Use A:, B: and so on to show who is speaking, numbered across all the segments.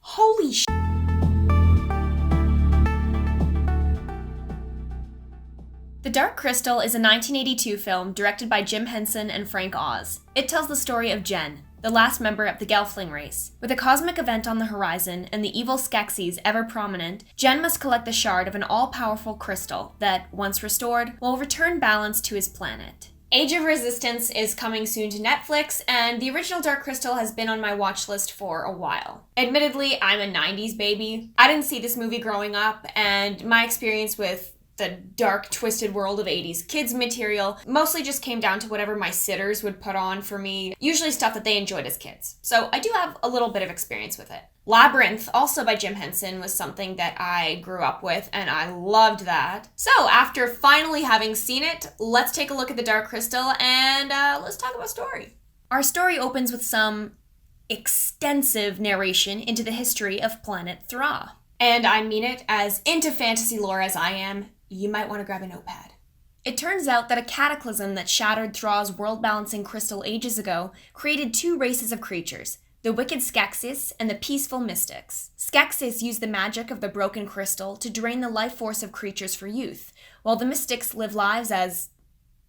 A: Holy sh**. The Dark Crystal is a 1982 film directed by Jim Henson and Frank Oz. It tells the story of Jen, the last member of the Gelfling race. With a cosmic event on the horizon and the evil Skeksis ever prominent, Jen must collect the shard of an all-powerful crystal that, once restored, will return balance to his planet. Age of Resistance is coming soon to Netflix, and the original Dark Crystal has been on my watch list for a while. Admittedly, I'm a 90s baby. I didn't see this movie growing up, and my experience with the dark, twisted world of 80s kids material mostly just came down to whatever my sitters would put on for me, usually stuff that they enjoyed as kids. So I do have a little bit of experience with it. Labyrinth, also by Jim Henson, was something that I grew up with, and I loved that. So after finally having seen it, let's take a look at the Dark Crystal, and let's talk about story. Our story opens with some extensive narration into the history of planet Thra. And I mean it, as into fantasy lore as I am, you might want to grab a notepad. It turns out that a cataclysm that shattered Thra's world-balancing crystal ages ago created two races of creatures, the wicked Skeksis and the peaceful Mystics. Skeksis use the magic of the broken crystal to drain the life force of creatures for youth, while the Mystics live lives as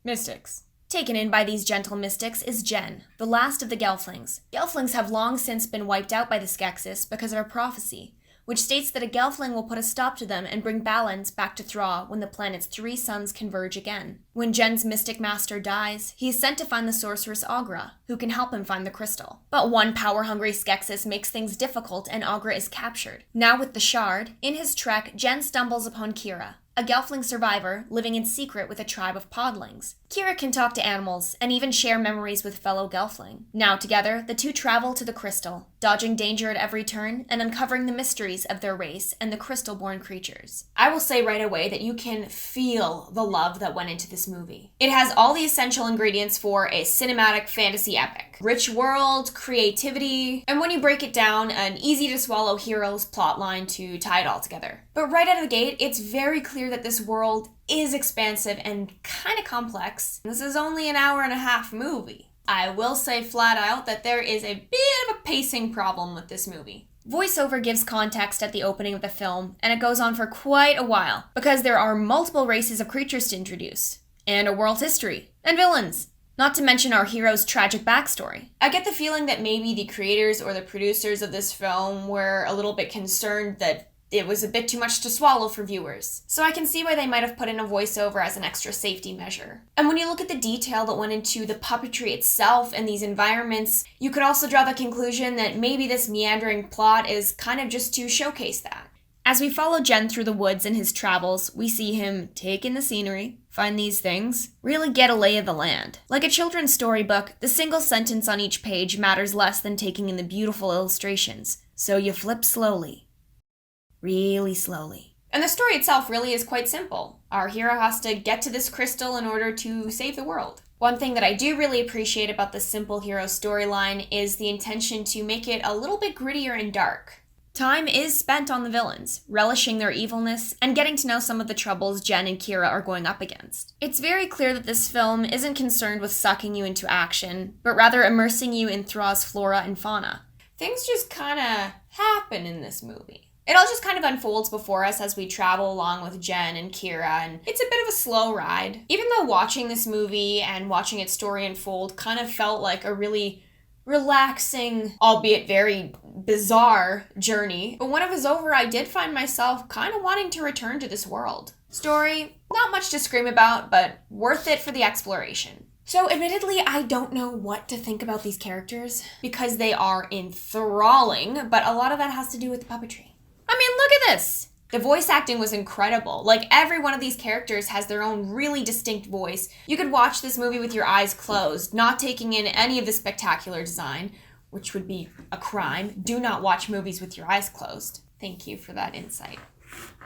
A: mystics. Taken in by these gentle mystics is Jen, the last of the Gelflings. Gelflings have long since been wiped out by the Skeksis because of a prophecy, which states that a Gelfling will put a stop to them and bring balance back to Thra when the planet's three suns converge again. When Jen's mystic master dies, he is sent to find the sorceress Aughra, who can help him find the crystal. But one power-hungry Skeksis makes things difficult and Aughra is captured. Now with the shard, in his trek, Jen stumbles upon Kira, a Gelfling survivor living in secret with a tribe of podlings. Kira can talk to animals and even share memories with fellow Gelfling. Now together, the two travel to the crystal, dodging danger at every turn and uncovering the mysteries of their race and the crystal-born creatures. I will say right away that you can feel the love that went into this movie. It has all the essential ingredients for a cinematic fantasy epic. Rich world, creativity, and when you break it down, an easy-to-swallow hero's plotline to tie it all together. But right out of the gate, it's very clear that this world is expansive and kind of complex. This is only an hour-and-a-half movie. I will say flat out that there is a bit of a pacing problem with this movie. Voiceover gives context at the opening of the film, and it goes on for quite a while, because there are multiple races of creatures to introduce, and a world history, and villains. Not to mention our hero's tragic backstory. I get the feeling that maybe the creators or the producers of this film were a little bit concerned that it was a bit too much to swallow for viewers. So I can see why they might have put in a voiceover as an extra safety measure. And when you look at the detail that went into the puppetry itself and these environments, you could also draw the conclusion that maybe this meandering plot is kind of just to showcase that. As we follow Jen through the woods in his travels, we see him take in the scenery, find these things, really get a lay of the land. Like a children's storybook, the single sentence on each page matters less than taking in the beautiful illustrations. So you flip slowly. Really slowly. And the story itself really is quite simple. Our hero has to get to this crystal in order to save the world. One thing that I do really appreciate about the simple hero storyline is the intention to make it a little bit grittier and dark. Time is spent on the villains, relishing their evilness, and getting to know some of the troubles Jen and Kira are going up against. It's very clear that this film isn't concerned with sucking you into action, but rather immersing you in Thra's flora and fauna. Things just kinda happen in this movie. It all just kind of unfolds before us as we travel along with Jen and Kira, and it's a bit of a slow ride. Even though watching this movie and watching its story unfold kind of felt like a really relaxing, albeit very bizarre, journey, but when it was over, I did find myself kind of wanting to return to this world. Story, not much to scream about, but worth it for the exploration. So admittedly, I don't know what to think about these characters, because they are enthralling, but a lot of that has to do with the puppetry. I mean, look at this! The voice acting was incredible. Like, every one of these characters has their own really distinct voice. You could watch this movie with your eyes closed, not taking in any of the spectacular design, which would be a crime. Do not watch movies with your eyes closed. Thank you for that insight,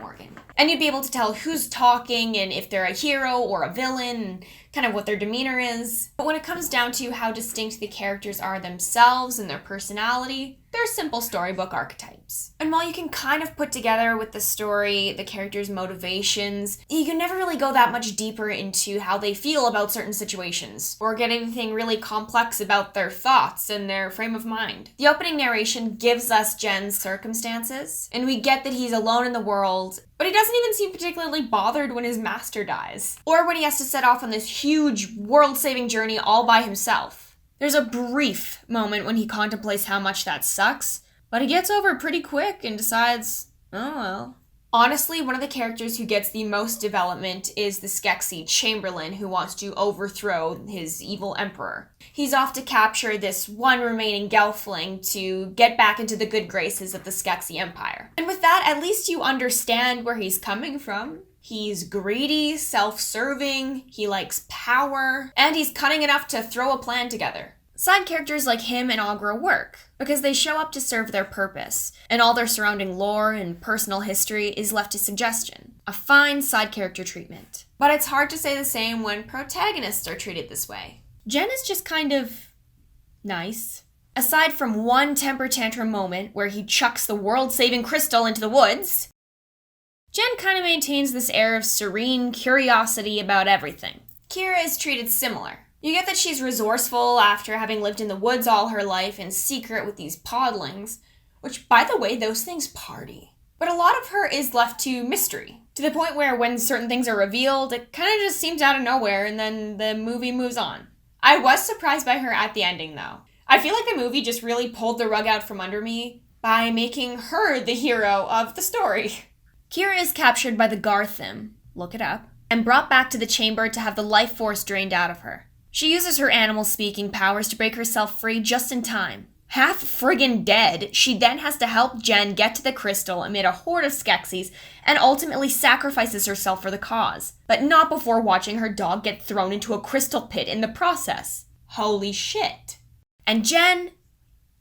A: Morgan. And you'd be able to tell who's talking and if they're a hero or a villain, and kind of what their demeanor is. But when it comes down to how distinct the characters are themselves and their personality, They're simple storybook archetypes. And while you can kind of put together with the story the characters' motivations, you can never really go that much deeper into how they feel about certain situations, or get anything really complex about their thoughts and their frame of mind. The opening narration gives us Jen's circumstances, and we get that he's alone in the world, but he doesn't even seem particularly bothered when his master dies, or when he has to set off on this huge, world-saving journey all by himself. There's a brief moment when he contemplates how much that sucks, but he gets over it pretty quick and decides, oh well. Honestly, one of the characters who gets the most development is the Skeksis Chamberlain, who wants to overthrow his evil emperor. He's off to capture this one remaining Gelfling to get back into the good graces of the Skeksis Empire. And with that, at least you understand where he's coming from. He's greedy, self-serving, he likes power, and he's cunning enough to throw a plan together. Side characters like him and Aughra work, because they show up to serve their purpose, and all their surrounding lore and personal history is left to suggestion. A fine side character treatment. But it's hard to say the same when protagonists are treated this way. Jen is just kind of nice. Aside from one temper tantrum moment where he chucks the world-saving crystal into the woods, Jen kind of maintains this air of serene curiosity about everything. Kira is treated similar. You get that she's resourceful after having lived in the woods all her life in secret with these podlings, which, by the way, those things party. But a lot of her is left to mystery, to the point where when certain things are revealed, it kind of just seems out of nowhere and then the movie moves on. I was surprised by her at the ending, though. I feel like the movie just really pulled the rug out from under me by making her the hero of the story. Kira is captured by the Garthim, look it up, and brought back to the chamber to have the life force drained out of her. She uses her animal-speaking powers to break herself free just in time. Half friggin' dead, she then has to help Jen get to the crystal amid a horde of Skeksis and ultimately sacrifices herself for the cause, but not before watching her dog get thrown into a crystal pit in the process. Holy shit. And Jen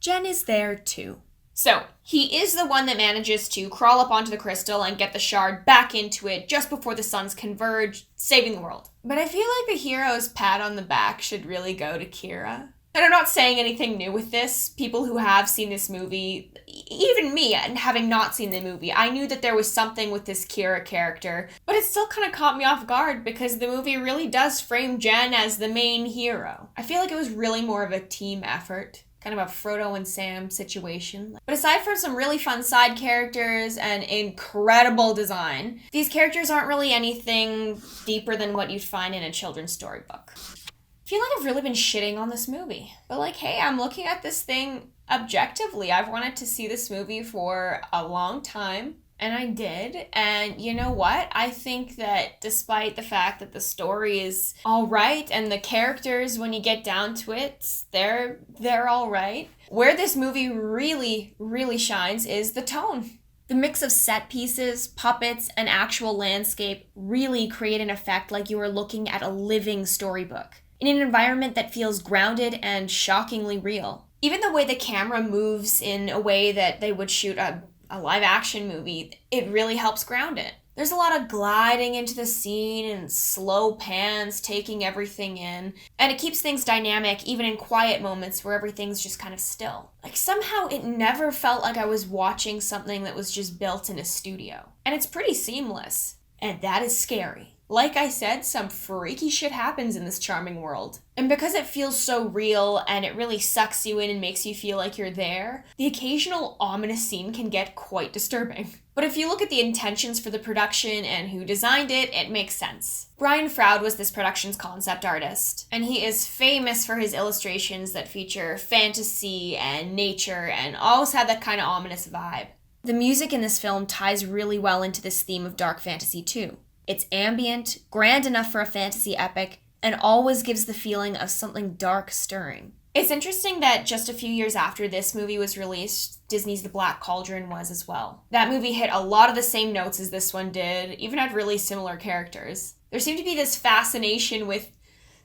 A: is there too. So, he is the one that manages to crawl up onto the crystal and get the shard back into it just before the suns converge, saving the world. But I feel like the hero's pat on the back should really go to Kira. And I'm not saying anything new with this. People who have seen this movie, even me, and having not seen the movie, I knew that there was something with this Kira character, but it still kind of caught me off guard because the movie really does frame Jen as the main hero. I feel like it was really more of a team effort. Kind of a Frodo and Sam situation. But aside from some really fun side characters and incredible design, these characters aren't really anything deeper than what you'd find in a children's storybook. I feel like I've really been shitting on this movie. But like, hey, I'm looking at this thing objectively. I've wanted to see this movie for a long time. And I did, and you know what? I think that despite the fact that the story is all right, and the characters, when you get down to it, they're all right, where this movie really, really shines is the tone. The mix of set pieces, puppets, and actual landscape really create an effect like you are looking at a living storybook, in an environment that feels grounded and shockingly real. Even the way the camera moves in a way that they would shoot a live action movie, it really helps ground it. There's a lot of gliding into the scene and slow pans taking everything in, and it keeps things dynamic even in quiet moments where everything's just kind of still. Like somehow it never felt like I was watching something that was just built in a studio. And it's pretty seamless, and that is scary. Like I said, some freaky shit happens in this charming world. And because it feels so real and it really sucks you in and makes you feel like you're there, the occasional ominous scene can get quite disturbing. But if you look at the intentions for the production and who designed it, it makes sense. Brian Froud was this production's concept artist, and he is famous for his illustrations that feature fantasy and nature and always have that kind of ominous vibe. The music in this film ties really well into this theme of dark fantasy too. It's ambient, grand enough for a fantasy epic, and always gives the feeling of something dark stirring. It's interesting that just a few years after this movie was released, Disney's The Black Cauldron was as well. That movie hit a lot of the same notes as this one did, even had really similar characters. There seemed to be this fascination with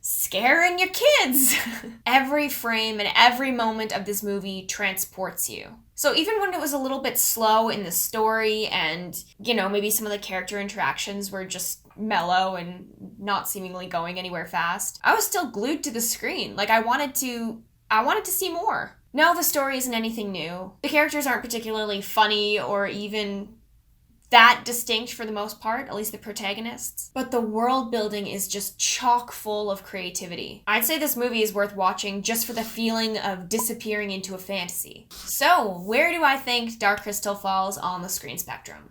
A: scaring your kids. Every frame and every moment of this movie transports you. So even when it was a little bit slow in the story and, maybe some of the character interactions were just mellow and not seemingly going anywhere fast, I was still glued to the screen. Like I wanted to see more. No, the story isn't anything new. The characters aren't particularly funny or even that distinct for the most part, at least the protagonists. But the world building is just chock full of creativity. I'd say this movie is worth watching just for the feeling of disappearing into a fantasy. So, where do I think Dark Crystal falls on the screen spectrum?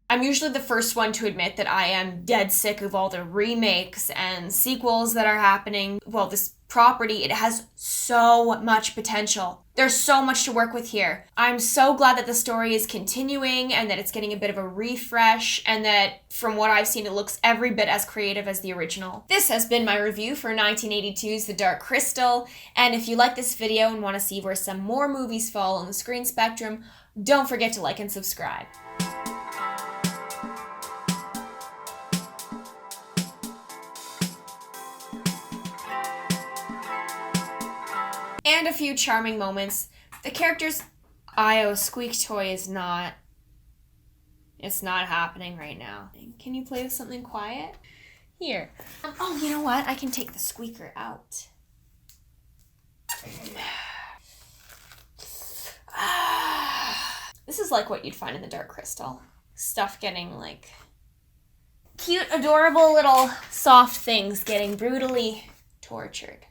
A: I'm usually the first one to admit that I am dead sick of all the remakes and sequels that are happening. Well, this property, it has so much potential. There's so much to work with here. I'm so glad that the story is continuing and that it's getting a bit of a refresh and that from what I've seen, it looks every bit as creative as the original. This has been my review for 1982's The Dark Crystal. And if you like this video and want to see where some more movies fall on the screen spectrum, don't forget to like and subscribe. And a few charming moments. The characters' Io squeak toy is not... It's not happening right now. Can you play with something quiet? Here. Oh, you know what? I can take the squeaker out. This is like what you'd find in the Dark Crystal. Stuff getting like... cute, adorable little soft things getting brutally tortured.